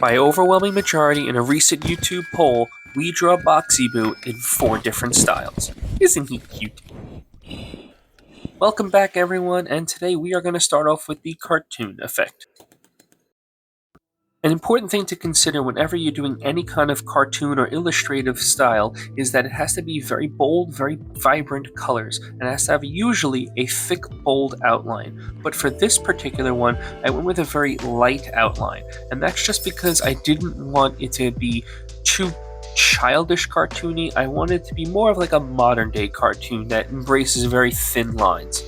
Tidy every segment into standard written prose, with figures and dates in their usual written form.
By overwhelming majority in a recent YouTube poll, we draw Boxy Boo in 4 different styles. Isn't he cute? Welcome back everyone, and today we are going to start off with the cartoon effect. An important thing to consider whenever you're doing any kind of cartoon or illustrative style is that it has to be very bold, very vibrant colors, and it has to have usually a thick, bold outline. But for this particular one, I went with a very light outline, and that's just because I didn't want it to be too childish cartoony. I wanted it to be more of like a modern day cartoon that embraces very thin lines.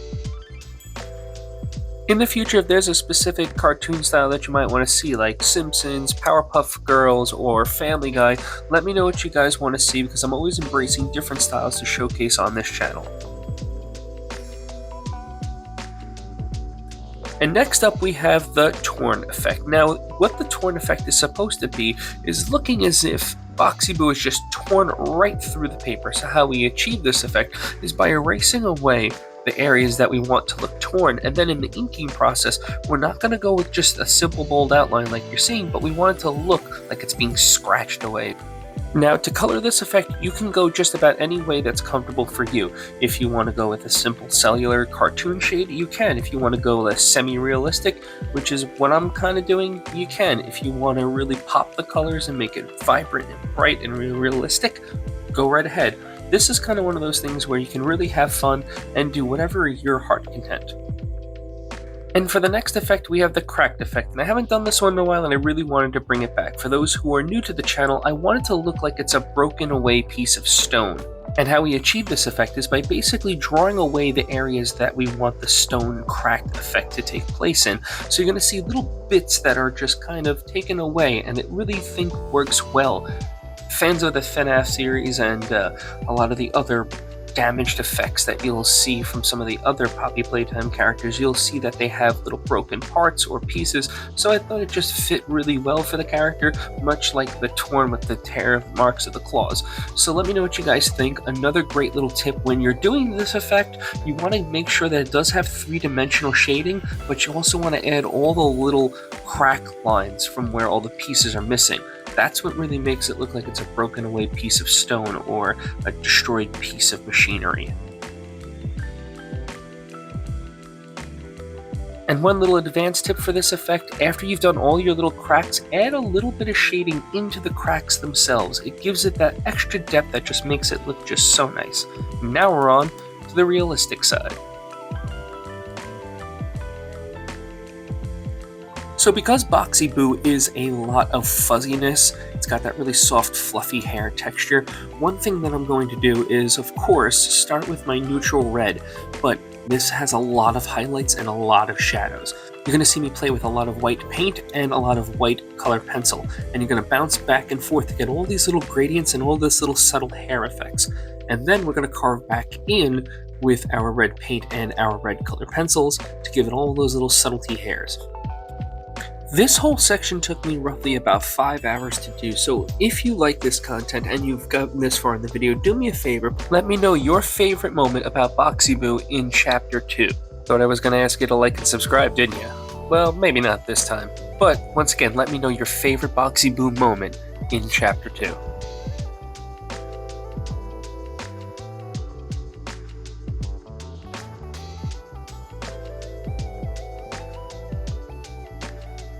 In the future, if there's a specific cartoon style that you might want to see, like Simpsons, Powerpuff Girls, or Family Guy, let me know what you guys want to see because I'm always embracing different styles to showcase on this channel. And next up we have the torn effect. Now, what the torn effect is supposed to be is looking as if Boxy Boo is just torn right through the paper. So how we achieve this effect is by erasing away the areas that we want to look torn, and then in the inking process we're not going to go with just a simple bold outline like you're seeing, but we want it to look like it's being scratched away. Now, to color this effect, you can go just about any way that's comfortable for you. If you want to go with a simple cellular cartoon shade, you can. If you want to go with a semi-realistic, which is what I'm kind of doing, you can. If you want to really pop the colors and make it vibrant and bright and realistic, go right ahead. This is kind of one of those things where you can really have fun and do whatever your heart content. And for the next effect, we have the cracked effect. And I haven't done this one in a while and I really wanted to bring it back. For those who are new to the channel, I want it to look like it's a broken away piece of stone. And how we achieve this effect is by basically drawing away the areas that we want the stone cracked effect to take place in. So you're going to see little bits that are just kind of taken away, and it really works well. Fans of the FNAF series and a lot of the other damaged effects that you'll see from some of the other Poppy Playtime characters, you'll see that they have little broken parts or pieces, so I thought it just fit really well for the character, much like the torn with the tear marks of the claws. So let me know what you guys think. Another great little tip when you're doing this effect, you want to make sure that it does have 3-dimensional shading, but you also want to add all the little crack lines from where all the pieces are missing. That's what really makes it look like it's a broken away piece of stone or a destroyed piece of machinery. And one little advanced tip for this effect, after you've done all your little cracks, add a little bit of shading into the cracks themselves. It gives it that extra depth that just makes it look just so nice. Now we're on to the realistic side. So because Boxy Boo is a lot of fuzziness, it's got that really soft, fluffy hair texture, one thing that I'm going to do is, of course, start with my neutral red, but this has a lot of highlights and a lot of shadows. You're going to see me play with a lot of white paint and a lot of white colored pencil, and you're going to bounce back and forth to get all these little gradients and all this little subtle hair effects. And then we're going to carve back in with our red paint and our red colored pencils to give it all those little subtlety hairs. This whole section took me roughly about 5 hours to do, so if you like this content and you've gotten this far in the video, do me a favor, let me know your favorite moment about Boxy Boo in Chapter 2. Thought I was going to ask you to like and subscribe, didn't you? Well, maybe not this time. But once again, let me know your favorite Boxy Boo moment in Chapter 2.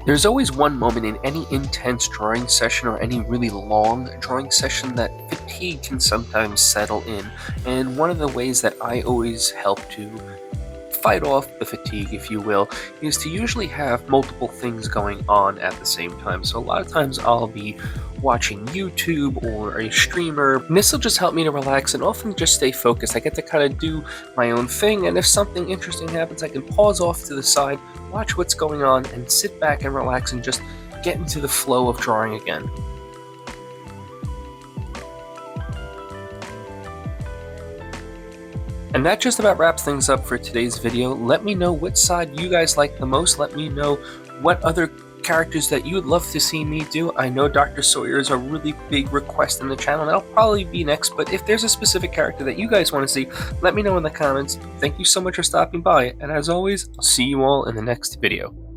There's always one moment in any intense drawing session or any really long drawing session that fatigue can sometimes settle in, and one of the ways that I always help to fight off the fatigue, if you will, is to usually have multiple things going on at the same time. So a lot of times I'll be watching YouTube or a streamer, and this will just help me to relax and often just stay focused. I get to kind of do my own thing, and if something interesting happens, I can pause off to the side, watch what's going on, and sit back and relax and just get into the flow of drawing again. And that just about wraps things up for today's video. Let me know which side you guys like the most. Let me know what other characters that you would love to see me do. I know Dr. Sawyer is a really big request in the channel, and I'll probably be next, but if there's a specific character that you guys want to see, let me know in the comments. Thank you so much for stopping by, and as always, I'll see you all in the next video.